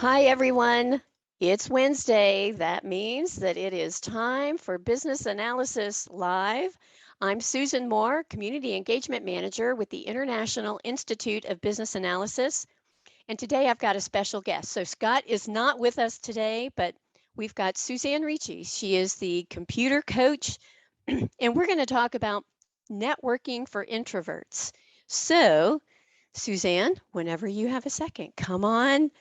Hi, everyone. It's Wednesday. That means that it is time for Business Analysis Live. I'm Susan Moore, Community Engagement Manager with the International Institute of Business Analysis. And today I've got a special guest. So Scott is not with us today, but we've got Suzanne Ricci. She is the computer coach, and we're going to talk about networking for introverts. So, Suzanne, whenever you have a second, come on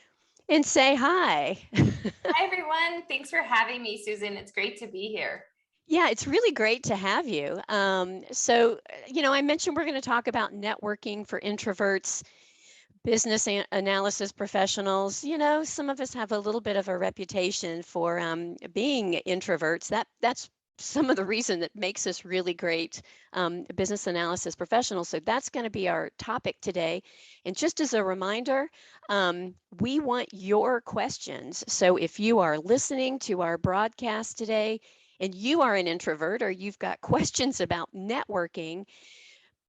and say hi. Hi, everyone. Thanks for having me, Susan. It's great to be here. Yeah, it's really great to have you. I mentioned we're going to talk about networking for introverts, business analysis professionals. Some of us have a little bit of a reputation for being introverts. That's some of the reason that makes us really great business analysis professionals. So that's going to be our topic today. And just as a reminder, we want your questions. So if you are listening to our broadcast today and you are an introvert or you've got questions about networking,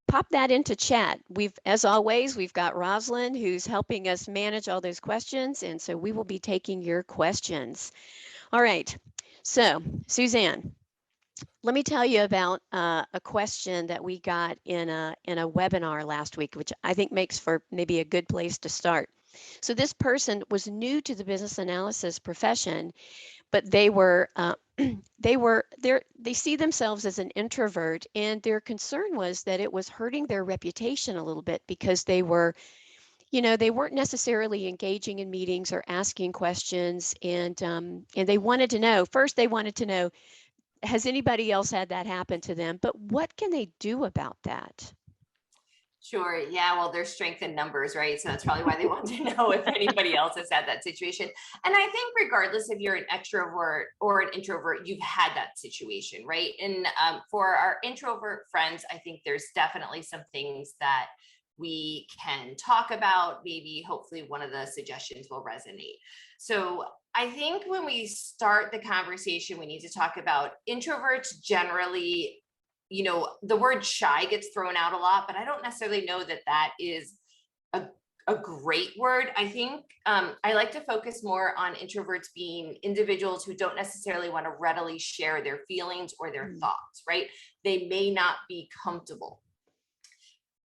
pop that into chat. As always, we've got Rosalind who's helping us manage all those questions. And so we will be taking your questions. All right. So, Suzanne, let me tell you about a question that we got in a webinar last week, which I think makes for maybe a good place to start. So this person was new to the business analysis profession, but they see themselves as an introvert, and their concern was that it was hurting their reputation a little bit because they weren't necessarily engaging in meetings or asking questions, and they wanted to know. First, they wanted to know, has anybody else had that happen to them? But what can they do about that? Sure. Yeah. Well, there's strength in numbers, right? So that's probably why they want to know if anybody else has had that situation. And I think regardless if you're an extrovert or an introvert, you've had that situation, right? And for our introvert friends, I think there's definitely some things that we can talk about. Maybe hopefully one of the suggestions will resonate. So I think when we start the conversation, we need to talk about introverts generally. The word shy gets thrown out a lot, but I don't necessarily know that that is a great word. I think I like to focus more on introverts being individuals who don't necessarily want to readily share their feelings or their thoughts, right? They may not be comfortable.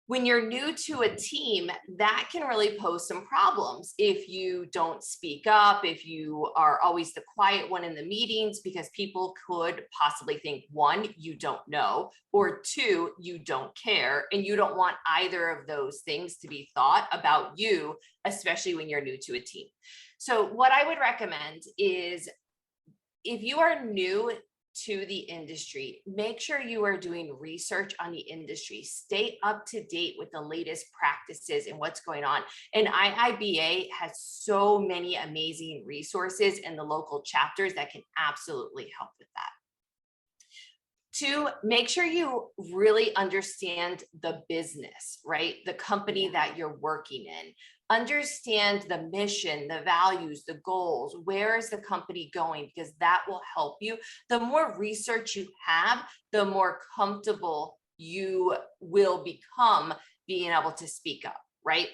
When you're new to a team, that can really pose some problems if you don't speak up, if you are always the quiet one in the meetings, because people could possibly think, one, you don't know, or two, you don't care. And you don't want either of those things to be thought about you, especially when you're new to a team. So what I would recommend is, if you are new to the industry, make sure you are doing research on the industry. Stay up to date with the latest practices and what's going on. And IIBA has so many amazing resources in the local chapters that can absolutely help with that. Two, make sure you really understand the business, right? The company that you're working in. Understand the mission, the values, the goals. Where is the company going? Because that will help you. The more research you have, the more comfortable you will become being able to speak up, right?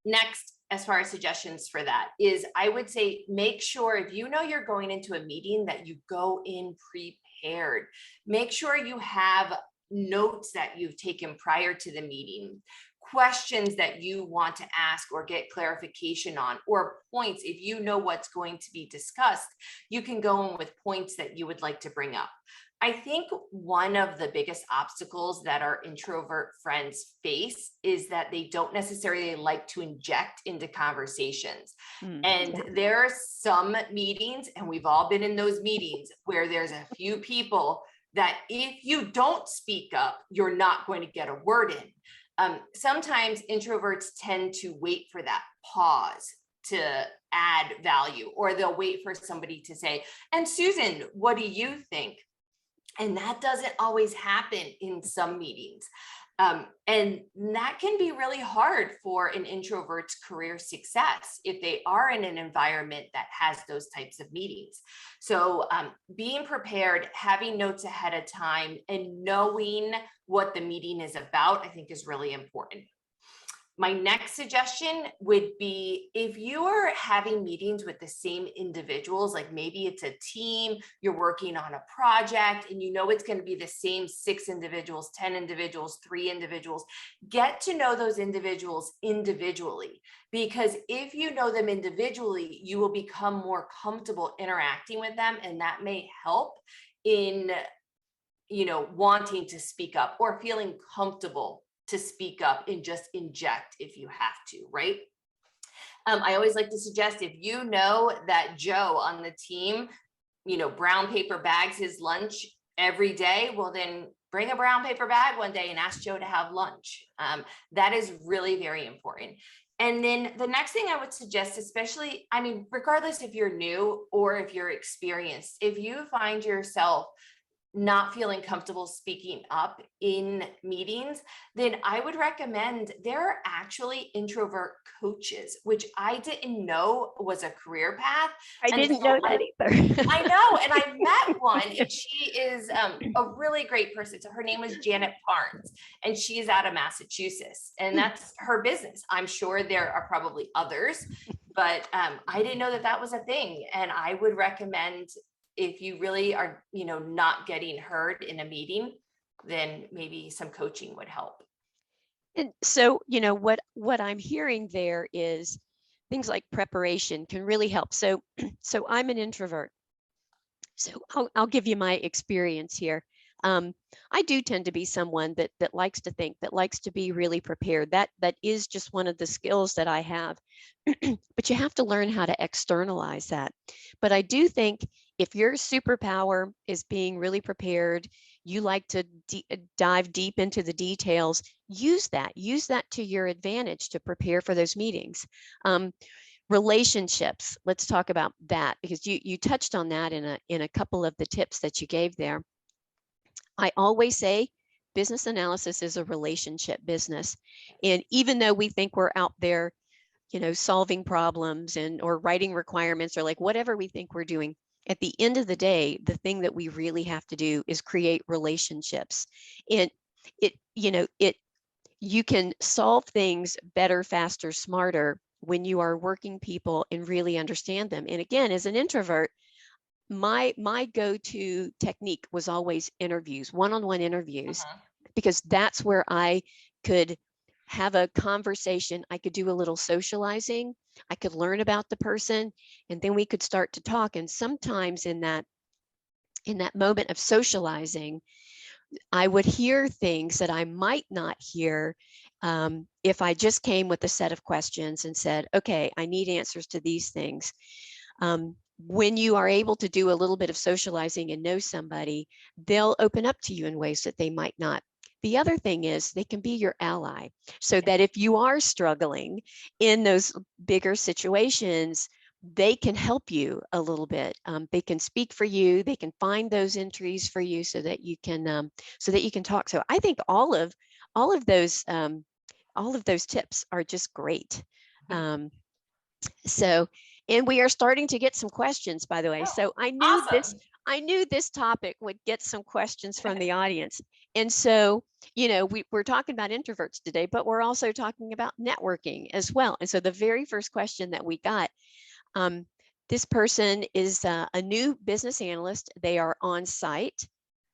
Next, as far as suggestions for that is, I would say, make sure if you know you're going into a meeting that you go in prepared. Make sure you have notes that you've taken prior to the meeting, questions that you want to ask or get clarification on, or points. If you know what's going to be discussed, you can go in with points that you would like to bring up. I think one of the biggest obstacles that our introvert friends face is that they don't necessarily like to inject into conversations. And there are some meetings, and we've all been in those meetings, where there's a few people that if you don't speak up, you're not going to get a word in. Sometimes introverts tend to wait for that pause to add value, or they'll wait for somebody to say, and Susan, what do you think? And that doesn't always happen in some meetings. And that can be really hard for an introvert's career success if they are in an environment that has those types of meetings. So being prepared, having notes ahead of time, and knowing what the meeting is about, I think is really important. My next suggestion would be, if you are having meetings with the same individuals, like maybe it's a team, you're working on a project and you know it's going to be the same 6 individuals, 10 individuals, 3 individuals, get to know those individuals individually. Because if you know them individually, you will become more comfortable interacting with them, and that may help in, wanting to speak up or feeling comfortable to speak up and just inject if you have to, right? I always like to suggest, if you know that Joe on the team, brown paper bags his lunch every day, well, then bring a brown paper bag one day and ask Joe to have lunch. That is really very important. And then the next thing I would suggest, especially, regardless if you're new or if you're experienced, if you find yourself not feeling comfortable speaking up in meetings, then I would recommend, there are actually introvert coaches, which I didn't know was a career path. I And didn't so know that either. I know, and I met one, and she is a really great person. So her name is Janet Barnes, and she's out of Massachusetts, and that's her business. I'm sure there are probably others, but I didn't know that that was a thing. And I would recommend, if you really are, not getting heard in a meeting, then maybe some coaching would help. And so, what I'm hearing there is things like preparation can really help. So, so I'm an introvert. So I'll give you my experience here. I do tend to be someone that likes to think, that likes to be really prepared. That is just one of the skills that I have. But you have to learn how to externalize that. But I do think if your superpower is being really prepared, you like to dive deep into the details, use that to your advantage to prepare for those meetings. Relationships, let's talk about that, because you touched on that in a couple of the tips that you gave there. I always say business analysis is a relationship business. And even though we think we're out there, solving problems or writing requirements, or like whatever we think we're doing, at the end of the day, the thing that we really have to do is create relationships. And you can solve things better, faster, smarter when you are working people and really understand them. And again, as an introvert, my go-to technique was always interviews, one-on-one interviews, because that's where I could have a conversation. I could do a little socializing. I could learn about the person, and then we could start to talk. And sometimes in that moment of socializing, I would hear things that I might not hear if I just came with a set of questions and said, okay, I need answers to these things. When you are able to do a little bit of socializing and know somebody, they'll open up to you in ways that they might not. The other thing is they can be your ally, so that if you are struggling in those bigger situations, they can help you a little bit. They can speak for you. They can find those entries for you so that you can talk. So I think all of those tips are just great. So, and we are starting to get some questions, by the way. So I knew this topic would get some questions from the audience. And so, we're talking about introverts today, but we're also talking about networking as well. And so the very first question that we got, this person is a new business analyst. They are on site.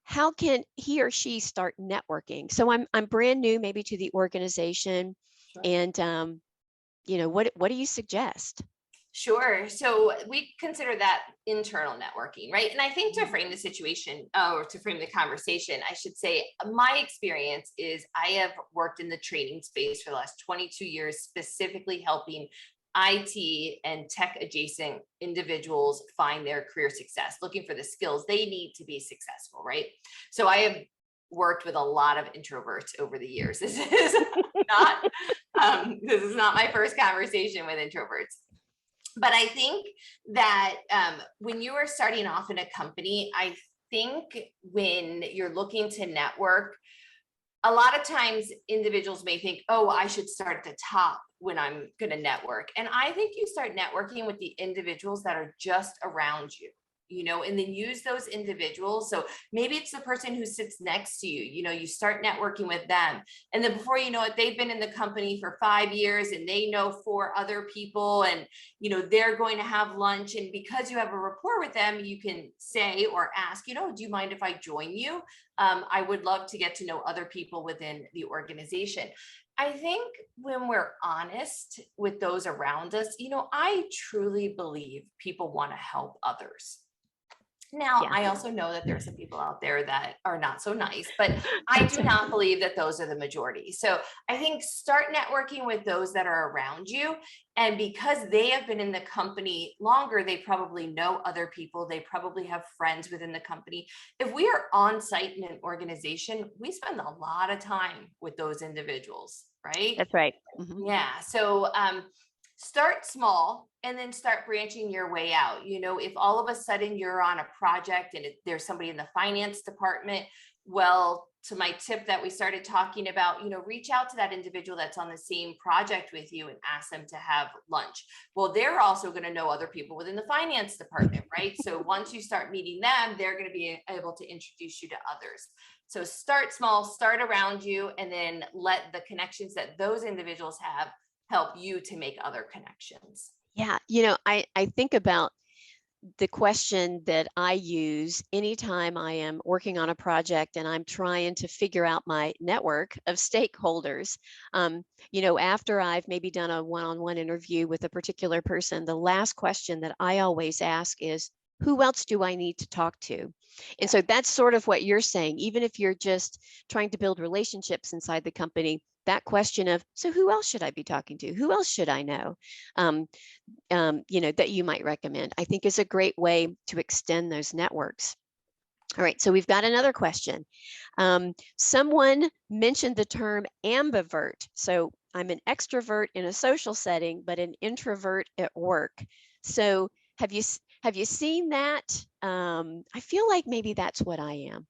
How can he or she start networking? So I'm brand new, maybe, to the organization. Sure. And what do you suggest? Sure. So we consider that internal networking, right? And I think to frame the situation, or to frame the conversation, I should say, my experience is I have worked in the training space for the last 22 years, specifically helping IT and tech adjacent individuals find their career success, looking for the skills they need to be successful, right? So I have worked with a lot of introverts over the years. This is not my first conversation with introverts. But I think that when you are starting off in a company, I think when you're looking to network, a lot of times individuals may think, oh, I should start at the top when I'm going to network. And I think you start networking with the individuals that are just around you. and then use those individuals. So maybe it's the person who sits next to you, you start networking with them. And then before you know it, they've been in the company for 5 years and they know 4 other people, and, they're going to have lunch. And because you have a rapport with them, you can say or ask, do you mind if I join you? I would love to get to know other people within the organization. I think when we're honest with those around us, I truly believe people want to help others. Now, Yeah. I also know that there are some people out there that are not so nice, but I do not believe that those are the majority. So I think start networking with those that are around you. And because they have been in the company longer, they probably know other people. They probably have friends within the company. If we are on site in an organization, we spend a lot of time with those individuals, right? That's right. Mm-hmm. Yeah. So start small and then start branching your way out. If all of a sudden you're on a project and there's somebody in the finance department, well, to my tip that we started talking about, reach out to that individual that's on the same project with you and ask them to have lunch. Well, they're also going to know other people within the finance department, right? So once you start meeting them, they're going to be able to introduce you to others. So start small, start around you, and then let the connections that those individuals have help you to make other connections. Yeah. I think about the question that I use anytime I am working on a project and I'm trying to figure out my network of stakeholders. After I've maybe done a one-on-one interview with a particular person, the last question that I always ask is, who else do I need to talk to? And so that's sort of what you're saying. Even if you're just trying to build relationships inside the company, that question of, so who else should I be talking to? Who else should I know? That you might recommend, I think is a great way to extend those networks. All right, so we've got another question. Someone mentioned the term ambivert. So I'm an extrovert in a social setting, but an introvert at work. So have you seen that? I feel like maybe that's what I am.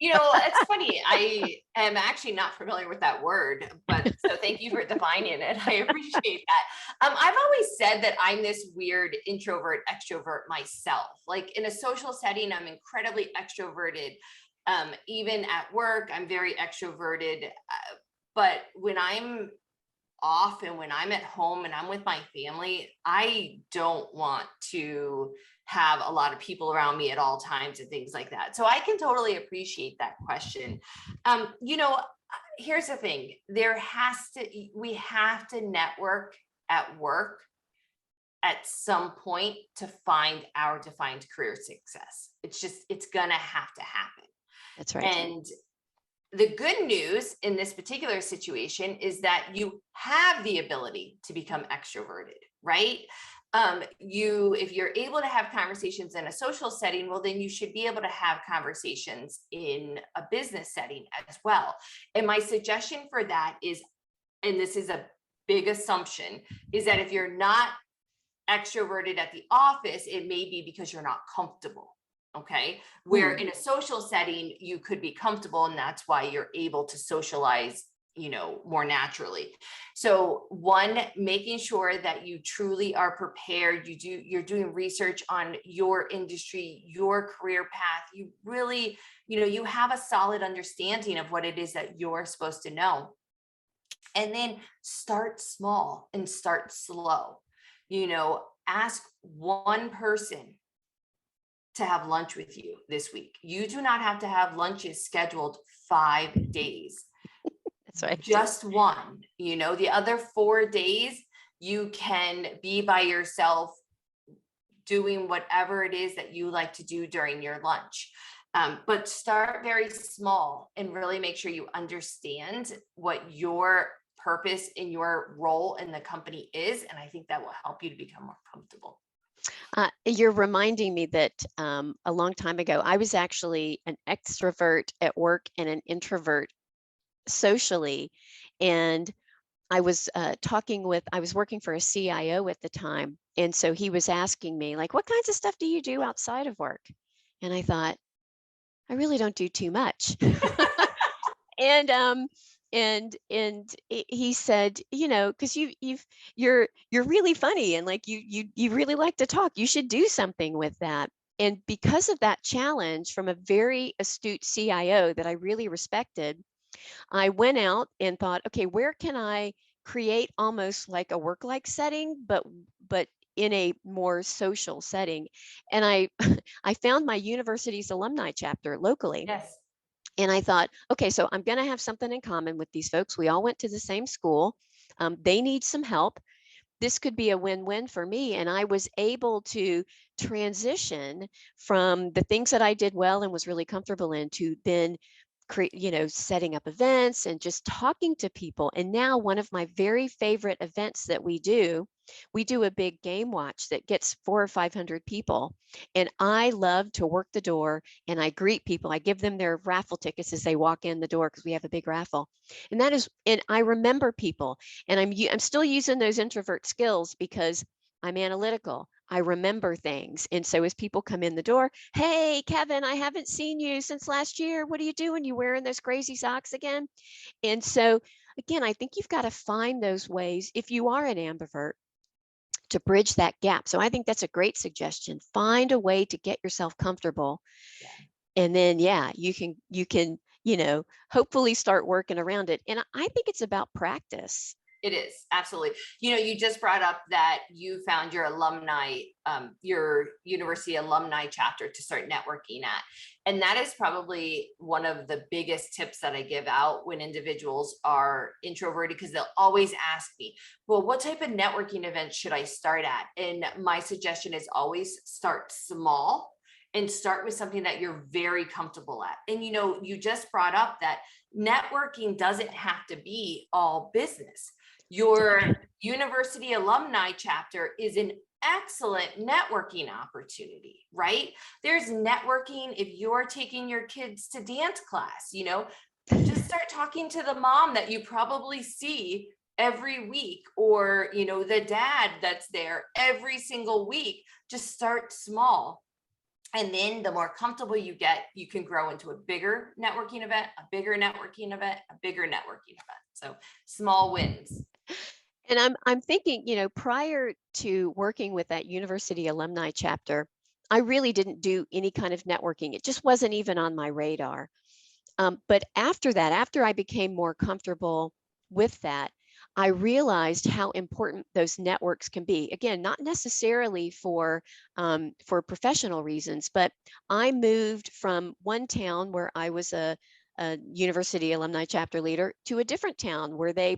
It's funny. I am actually not familiar with that word, but so thank you for defining it. I appreciate that. I've always said that I'm this weird introvert, extrovert myself. Like in a social setting, I'm incredibly extroverted. Even at work, I'm very extroverted. But when I'm off and when I'm at home and I'm with my family, I don't want to have a lot of people around me at all times and things like that. So I can totally appreciate that question. Here's the thing. We have to network at work at some point to find our defined career success. It's gonna have to happen. That's right. And the good news in this particular situation is that you have the ability to become extroverted, right? If you're able to have conversations in a social setting, well, then you should be able to have conversations in a business setting as well. And my suggestion for that is, and this is a big assumption, is that if you're not extroverted at the office, it may be because you're not comfortable. Okay. Where in a social setting, you could be comfortable, and that's why you're able to socialize, more naturally. So one, making sure that you truly are prepared. You're doing research on your industry, your career path. You really, you have a solid understanding of what it is that you're supposed to know. And then start small and start slow. Ask one person to have lunch with you this week. You do not have to have lunches scheduled 5 days. That's right. Just one. The other 4 days, you can be by yourself doing whatever it is that you like to do during your lunch. But start very small and really make sure you understand what your purpose in your role in the company is. And I think that will help you to become more comfortable. You're reminding me that a long time ago, I was actually an extrovert at work and an introvert socially. And I was I was working for a CIO at the time. And so he was asking me, like, what kinds of stuff do you do outside of work? And I thought, I really don't do too much. And He said, because you're really funny, and like you really like to talk, you should do something with that. And because of that challenge from a very astute CIO that I really respected, I went out and thought, okay, where can I create almost like a work-like setting, but in a more social setting? And I I found my university's alumni chapter locally. Yes. And I thought, okay, so I'm going to have something in common with these folks. We all went to the same school. They need some help. This could be a win-win for me. And I was able to transition from the things that I did well and was really comfortable in to then setting up events and just talking to people. And now one of my very favorite events that we do a big game watch that gets 400 or 500 people. And I love to work the door and I greet people. I give them their raffle tickets as they walk in the door because we have a big raffle. And I remember people, and I'm still using those introvert skills because I'm analytical. I remember things. And so as people come in the door, hey, Kevin, I haven't seen you since last year. What are you doing? You wearing those crazy socks again? And so, again, I think you've got to find those ways if you are an ambivert to bridge that gap. So I think that's a great suggestion. Find a way to get yourself comfortable. Yeah. And then, yeah, you can, hopefully start working around it. And I think it's about practice. It is, absolutely. You just brought up that you found your your university alumni chapter to start networking at. And that is probably one of the biggest tips that I give out when individuals are introverted, because they'll always ask me, well, what type of networking event should I start at? And my suggestion is always start small and start with something that you're very comfortable at. And you just brought up that networking doesn't have to be all business. Your university alumni chapter is an excellent networking opportunity, right? There's networking if you're taking your kids to dance class, just start talking to the mom that you probably see every week, or, the dad that's there every single week. Just start small. And then the more comfortable you get, you can grow into a bigger networking event, a bigger networking event, a bigger networking event. So small wins. And I'm thinking, prior to working with that university alumni chapter, I really didn't do any kind of networking. It just wasn't even on my radar. But after that, after I became more comfortable with that, I realized how important those networks can be. Again, not necessarily for professional reasons, but I moved from one town where I was a university alumni chapter leader to a different town where they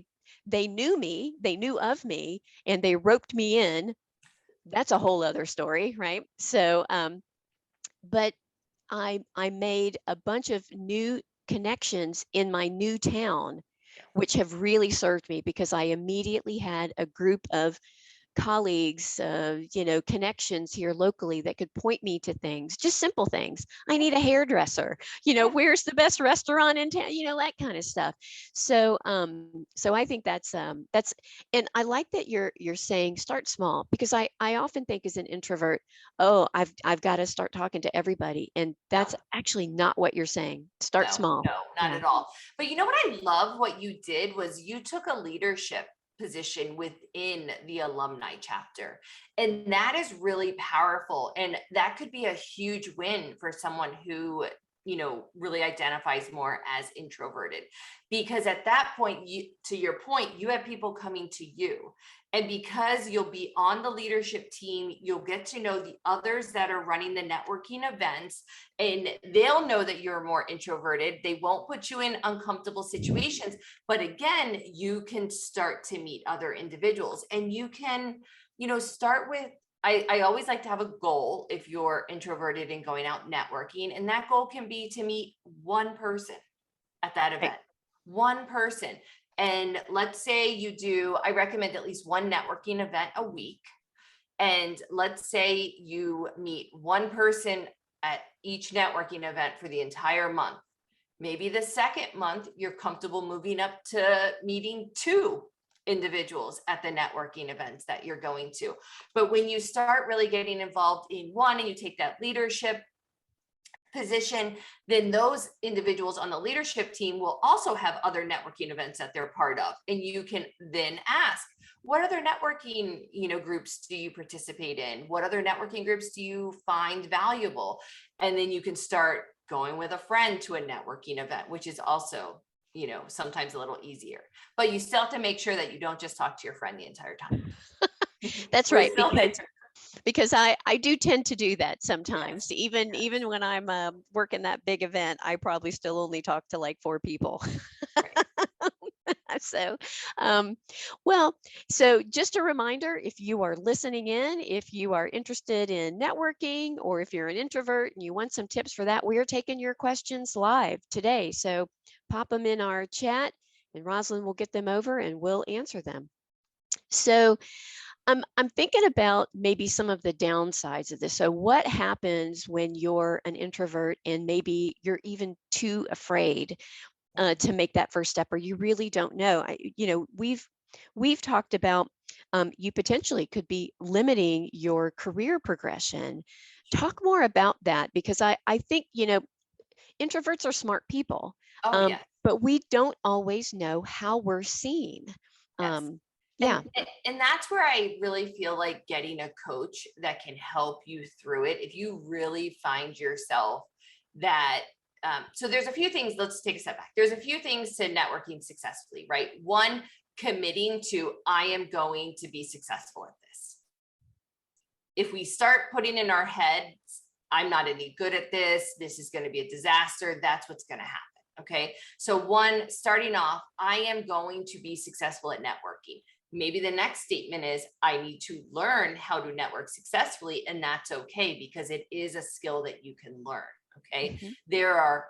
knew me, they knew of me, and they roped me in. That's a whole other story, right? So, but I made a bunch of new connections in my new town, which have really served me because I immediately had a group of colleagues, connections here locally that could point me to things, just simple things. I need a hairdresser, where's the best restaurant in town, that kind of stuff. So I think that's, and I like that you're saying start small, because I often think as an introvert, oh, I've got to start talking to everybody. And No. that's actually not what you're saying. Start small. No, not at all. But you know what I love what you did was you took a leadership position within the alumni chapter. And that is really powerful. And that could be a huge win for someone who, really identifies more as introverted. Because at that point, to your point, you have people coming to you. And because you'll be on the leadership team, you'll get to know the others that are running the networking events, and they'll know that you're more introverted. They won't put you in uncomfortable situations. But again, you can start to meet other individuals, and you can, start with, I always like to have a goal if you're introverted and going out networking. And that goal can be to meet one person at that event, one person. And let's say I recommend at least one networking event a week. And let's say you meet one person at each networking event for the entire month. Maybe the second month, you're comfortable moving up to meeting two individuals at the networking events that you're going to. But when you start really getting involved in one and you take that leadership position, then those individuals on the leadership team will also have other networking events that they're part of. And you can then ask, what other networking, groups do you participate in? What other networking groups do you find valuable? And then you can start going with a friend to a networking event, which is also, sometimes a little easier. But you still have to make sure that you don't just talk to your friend the entire time. That's right, because I do tend to do that sometimes. Yes. Even when I'm working that big event, I probably still only talk to like 4 people. Right. So, so just a reminder, if you are listening in, if you are interested in networking, or if you're an introvert and you want some tips for that, we are taking your questions live today. So pop them in our chat and Rosalind will get them over and we'll answer them. So I'm thinking about maybe some of the downsides of this. So what happens when you're an introvert and maybe you're even too afraid to make that first step, or you really don't know? We've talked about you potentially could be limiting your career progression. Talk more about that, because I think, introverts are smart people, yeah. but we don't always know how we're seen. Yes. Yeah. And that's where I really feel like getting a coach that can help you through it. If you really find yourself that, so there's a few things, let's take a step back. There's a few things to networking successfully, right? One, committing to, I am going to be successful at this. If we start putting in our heads, I'm not any good at this, this is going to be a disaster, that's what's going to happen. Okay. So one, starting off, I am going to be successful at networking. Maybe the next statement is, I need to learn how to network successfully. And that's okay, because it is a skill that you can learn. Okay. Mm-hmm. There are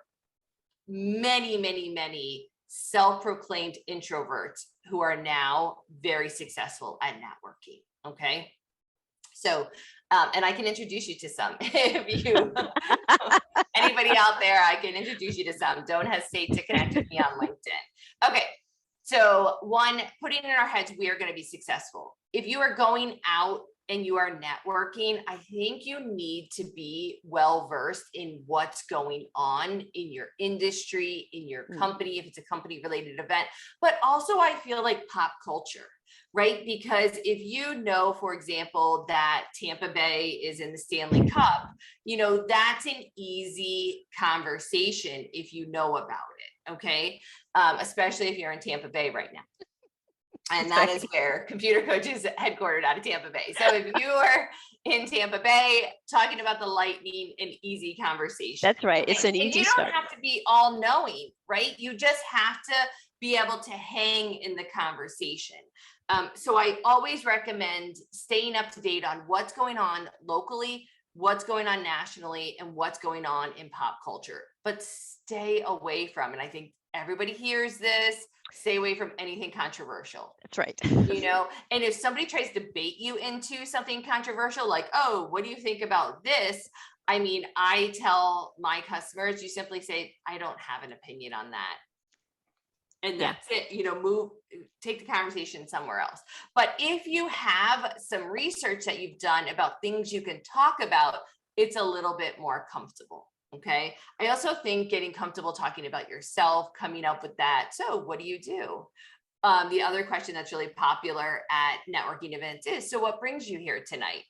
many, many, many self-proclaimed introverts who are now very successful at networking. Okay. So, and I can introduce you to some. If you, anybody out there, I can introduce you to some. Don't hesitate to connect with me on LinkedIn. Okay. So one, putting in our heads, we are going to be successful. If you are going out and you are networking, I think you need to be well-versed in what's going on in your industry, in your company, if it's a company related event, but also I feel like pop culture, right? Because if you know, for example, that Tampa Bay is in the Stanley Cup, that's an easy conversation if you know about it. Okay. Especially if you're in Tampa Bay right now. And that is where Computer Coach is headquartered out of Tampa Bay. So if you are in Tampa Bay, talking about the Lightning, an easy conversation. That's right. It's an easy start. You don't have to be all knowing, right? You just have to be able to hang in the conversation. So I always recommend staying up to date on what's going on locally, what's going on nationally, and what's going on in pop culture, but stay away from, and I think everybody hears this, stay away from anything controversial. That's right. And if somebody tries to bait you into something controversial, like, oh, what do you think about this? I mean, I tell my customers, you simply say, I don't have an opinion on that. And that's it, take the conversation somewhere else. But if you have some research that you've done about things you can talk about, it's a little bit more comfortable. Okay. I also think getting comfortable talking about yourself, coming up with that. So what do you do? The other question that's really popular at networking events is, so what brings you here tonight?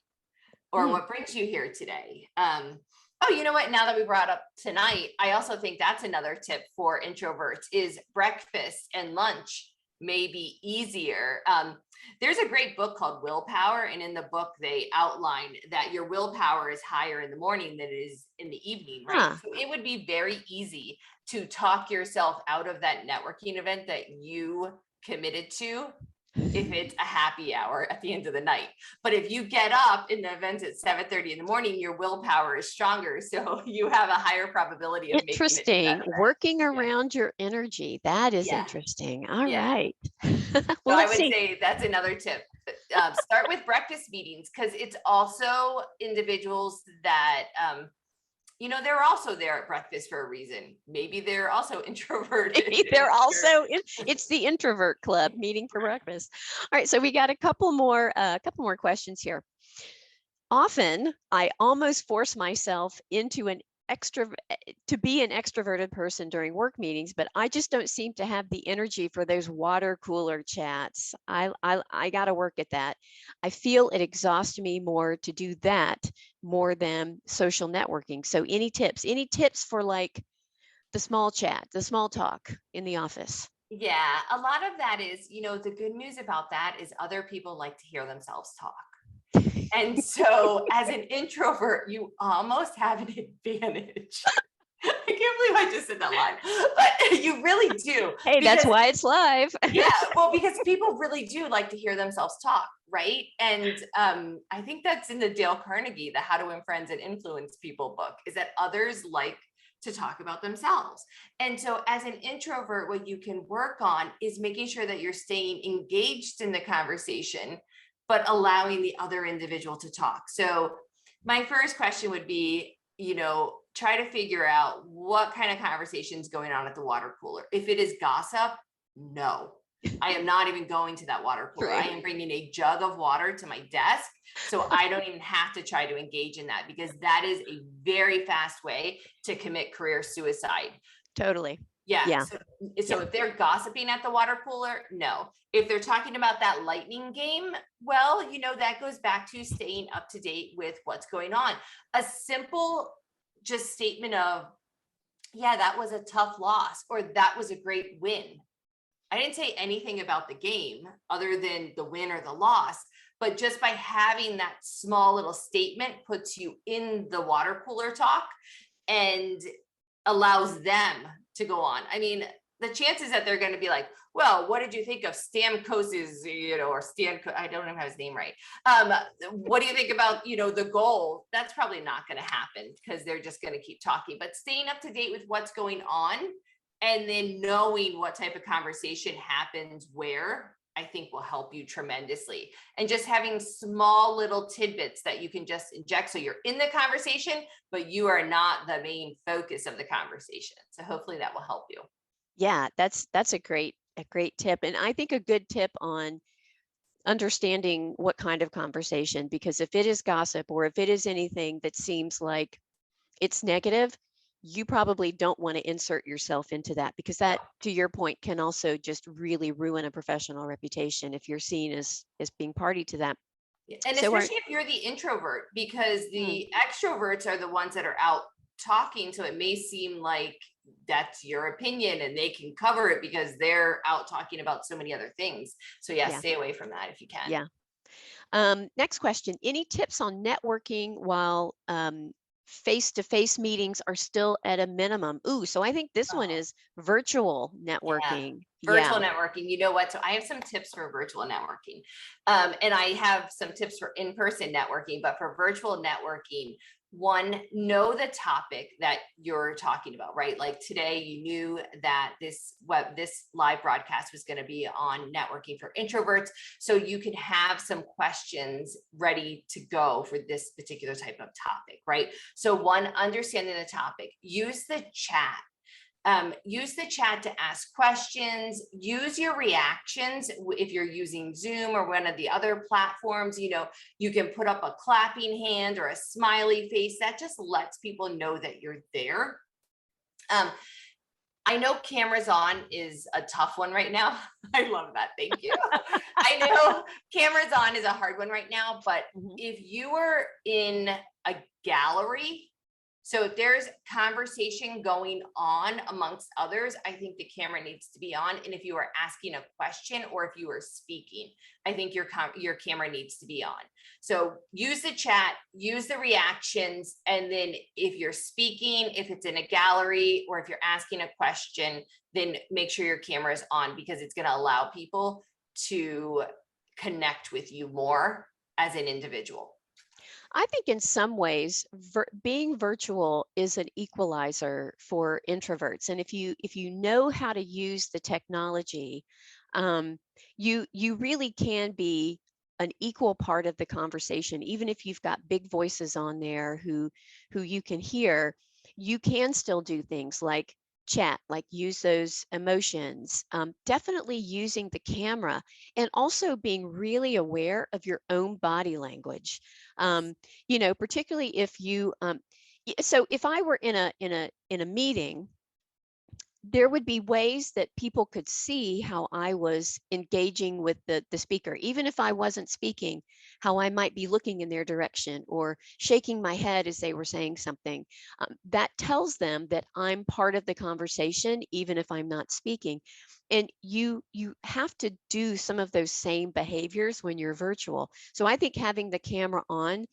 Or what brings you here today? Oh, you know what? Now that we brought up tonight, I also think that's another tip for introverts is breakfast and lunch may be easier. There's a great book called Willpower. And in the book, they outline that your willpower is higher in the morning than it is in the evening, right? So it would be very easy to talk yourself out of that networking event that you committed to if it's a happy hour at the end of the night. But if you get up in the event at 7:30 in the morning, your willpower is stronger. So you have a higher probability of interesting. Working around your energy. That is interesting. All right. Well, I would say that's another tip. Start with breakfast meetings, because it's also individuals that they're also there at breakfast for a reason. Maybe they're also introverted. Maybe they're also, it's the introvert club meeting for breakfast. All right. So we got a couple more questions here. Often I almost force myself into an extra to be an extroverted person during work meetings, but I just don't seem to have the energy for those water cooler chats. I got to work at that. I feel it exhausts me more to do that more than social networking. So any tips? Any tips for like the small chat, the small talk in the office? Yeah, a lot of that is, the good news about that is other people like to hear themselves talk. And so as an introvert, you almost have an advantage. I can't believe I just said that live, but you really do. Hey, that's Because, why it's live. yeah, well, because people really do like to hear themselves talk, right? And I think that's in the Dale Carnegie, the How to Win Friends and Influence People book, is that others like to talk about themselves. And so as an introvert, what you can work on is making sure that you're staying engaged in the conversation, but allowing the other individual to talk. So my first question would be, try to figure out what kind of conversation is going on at the water cooler. If it is gossip, no, I am not even going to that water cooler. True. I am bringing a jug of water to my desk, so I don't even have to try to engage in that, because that is a very fast way to commit career suicide. Totally. Yeah. Yeah. So Yeah. if they're gossiping at the water cooler, no. If they're talking about that lightning game, well, that goes back to staying up to date with what's going on. A simple just statement of, yeah, that was a tough loss, or that was a great win. I didn't say anything about the game other than the win or the loss, but just by having that small little statement puts you in the water cooler talk and allows them to go on. I mean, the chances that they're going to be like, well, what did you think of Stamkos's, or I don't even have his name right. What do you think about, the goal? That's probably not going to happen, because they're just going to keep talking. But staying up to date with what's going on, and then knowing what type of conversation happens where, I think will help you tremendously. And just having small little tidbits that you can just inject, so you're in the conversation, but you are not the main focus of the conversation. So hopefully that will help you. Yeah, that's a great tip. And I think a good tip on understanding what kind of conversation, because if it is gossip or if it is anything that seems like it's negative, you probably don't want to insert yourself into that, because that, to your point, can also just really ruin a professional reputation if you're seen as being party to that. And So especially if you're the introvert, because the extroverts are the ones that are out talking. So it may seem like that's your opinion and they can cover it because they're out talking about so many other things. So yeah, stay away from that if you can. Yeah. Next question. Any tips on networking while face-to-face meetings are still at a minimum? Ooh, so I think this one is virtual networking. Virtual networking. You know what? So I have some tips for virtual networking. And I have some tips for in-person networking, but for virtual networking, one, know the topic that you're talking about, right? Like today, you knew that this live broadcast was going to be on networking for introverts. So you can have some questions ready to go for this particular type of topic, right? So one, understanding the topic, use the chat. Use the chat to ask questions, use your reactions. If you're using Zoom or one of the other platforms, you can put up a clapping hand or a smiley face. That just lets people know that you're there. I know cameras on is a tough one right now. I love that. Thank you. I know cameras on is a hard one right now, but if you are in a gallery, so if there's conversation going on amongst others, I think the camera needs to be on. And if you are asking a question or if you are speaking, I think your camera needs to be on. So use the chat, use the reactions. And then if you're speaking, if it's in a gallery or if you're asking a question, then make sure your camera is on, because it's going to allow people to connect with you more as an individual. I think in some ways, being virtual is an equalizer for introverts. And if you know how to use the technology, you really can be an equal part of the conversation. Even if you've got big voices on there who you can hear, you can still do things like chat, like use those emotions, definitely using the camera, and also being really aware of your own body language. Particularly if you So if I were in a meeting, there would be ways that people could see how I was engaging with the speaker, even if I wasn't speaking, how I might be looking in their direction or shaking my head as they were saying something. That tells them that I'm part of the conversation, even if I'm not speaking. And you have to do some of those same behaviors when you're virtual. So I think having the camera on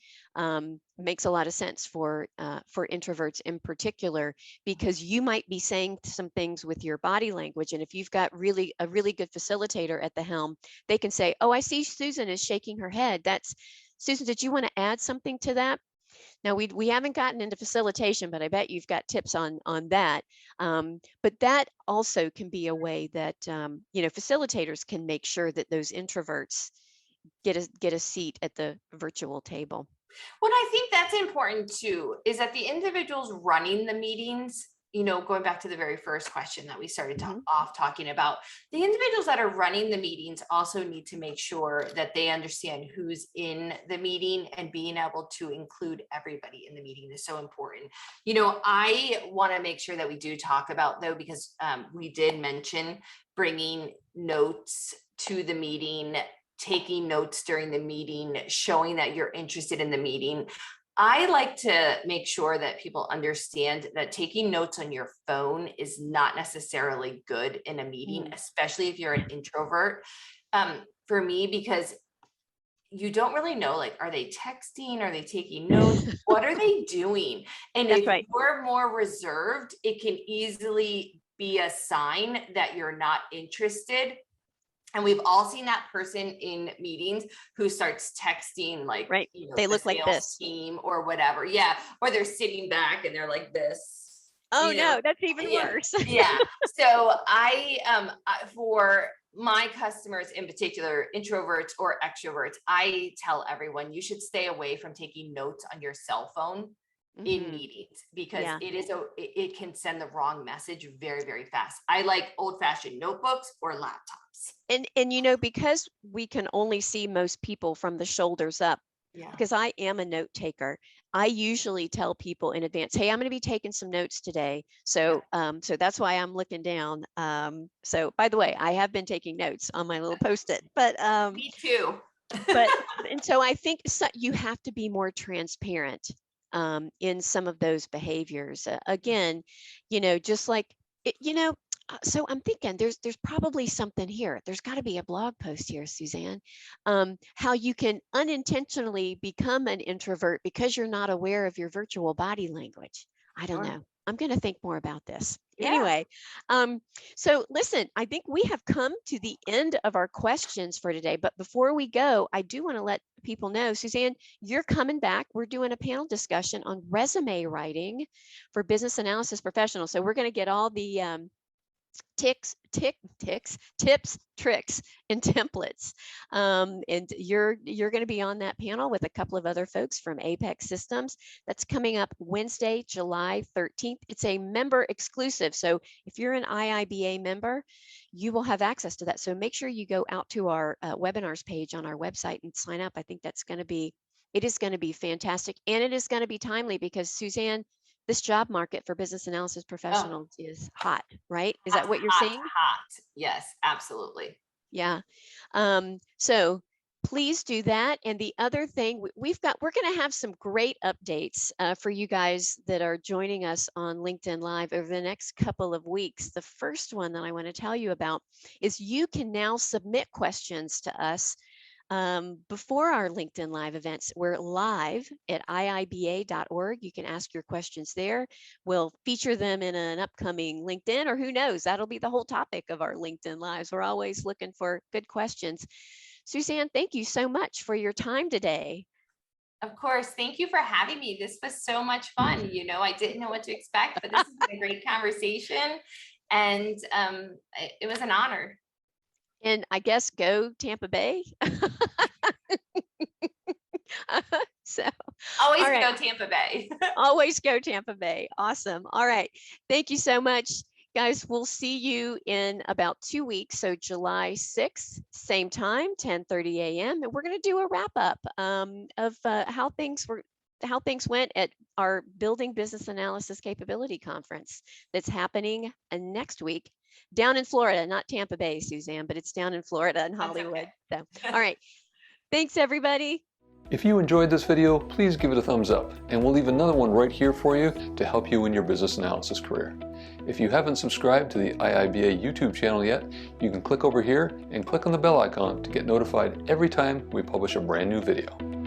makes a lot of sense for introverts in particular, because you might be saying some things with your body language. And if you've got a really good facilitator at the helm, they can say, oh, I see Susan is shaking her head. That's Susan, did you want to add something to that? Now we haven't gotten into facilitation, but I bet you've got tips on that. But that also can be a way that facilitators can make sure that those introverts get a seat at the virtual table. What I think that's important too is that the individuals running the meetings, going back to the very first question that we started off talking about, the individuals that are running the meetings also need to make sure that they understand who's in the meeting, and being able to include everybody in the meeting is so important. I want to make sure that we do talk about, though, because we did mention bringing notes to the meeting, taking notes during the meeting, showing that you're interested in the meeting. I like to make sure that people understand that taking notes on your phone is not necessarily good in a meeting, especially if you're an introvert. For me, because you don't really know, like, are they texting? Are they taking notes? What are they doing? And That's if right. you're more reserved, it can easily be a sign that you're not interested. And we've all seen that person in meetings who starts texting, like, Right. They the look like sales this. team or whatever. Yeah. Or they're sitting back and they're like this, Oh no, that's even Yeah. worse. Yeah. So for my customers in particular, introverts or extroverts, I tell everyone you should stay away from taking notes on your cell phone in meetings, because Yeah. it can send the wrong message very, very fast. I like old-fashioned notebooks or laptops. And because we can only see most people from the shoulders up, Yeah. because I am a note taker, I usually tell people in advance, hey, I'm going to be taking some notes today. So so that's why I'm looking down. So by the way, I have been taking notes on my little post-it, but Me too. but and so I think you have to be more transparent in some of those behaviors. Again, just like so I'm thinking there's probably something here. There's got to be a blog post here, Suzanne, how you can unintentionally become an introvert because you're not aware of your virtual body language. I don't know. I'm going to think more about this. Yeah. Anyway, so listen, I think we have come to the end of our questions for today. But before we go, I do want to let people know, Suzanne, you're coming back. We're doing a panel discussion on resume writing for business analysis professionals. So we're going to get all the tips, tricks, and templates. And you're going to be on that panel with a couple of other folks from Apex Systems. That's coming up Wednesday, July 13th. It's a member exclusive. So if you're an IIBA member, you will have access to that. So make sure you go out to our webinars page on our website and sign up. I think it is going to be fantastic. And it is going to be timely because, Suzanne, this job market for business analysis professionals is hot, right? Is that what you're seeing? Hot. Yes, absolutely. Yeah. So please do that. And the other thing we're going to have some great updates for you guys that are joining us on LinkedIn Live over the next couple of weeks. The first one that I want to tell you about is you can now submit questions to us before our LinkedIn Live events. We're live at iiba.org. You can ask your questions there. We'll feature them in an upcoming LinkedIn, or who knows, that'll be the whole topic of our LinkedIn Lives. We're always looking for good questions. Suzanne, thank you so much for your time today. Of course. Thank you for having me. This was so much fun. I didn't know what to expect, but this has been a great conversation. And it was an honor. And I guess go Tampa Bay. So always go Tampa Bay. Always go Tampa Bay. Awesome. All right. Thank you so much, guys. We'll see you in about 2 weeks. So July 6th, same time, 10:30 a.m. And we're going to do a wrap up of how things how things went at our Building Business Analysis Capability Conference that's happening next week down in Florida, not Tampa Bay, Suzanne, but it's down in Florida in That's Hollywood. okay. So, all right. Thanks, everybody. If you enjoyed this video, please give it a thumbs up, and we'll leave another one right here for you to help you in your business analysis career. If you haven't subscribed to the IIBA YouTube channel yet, you can click over here and click on the bell icon to get notified every time we publish a brand new video.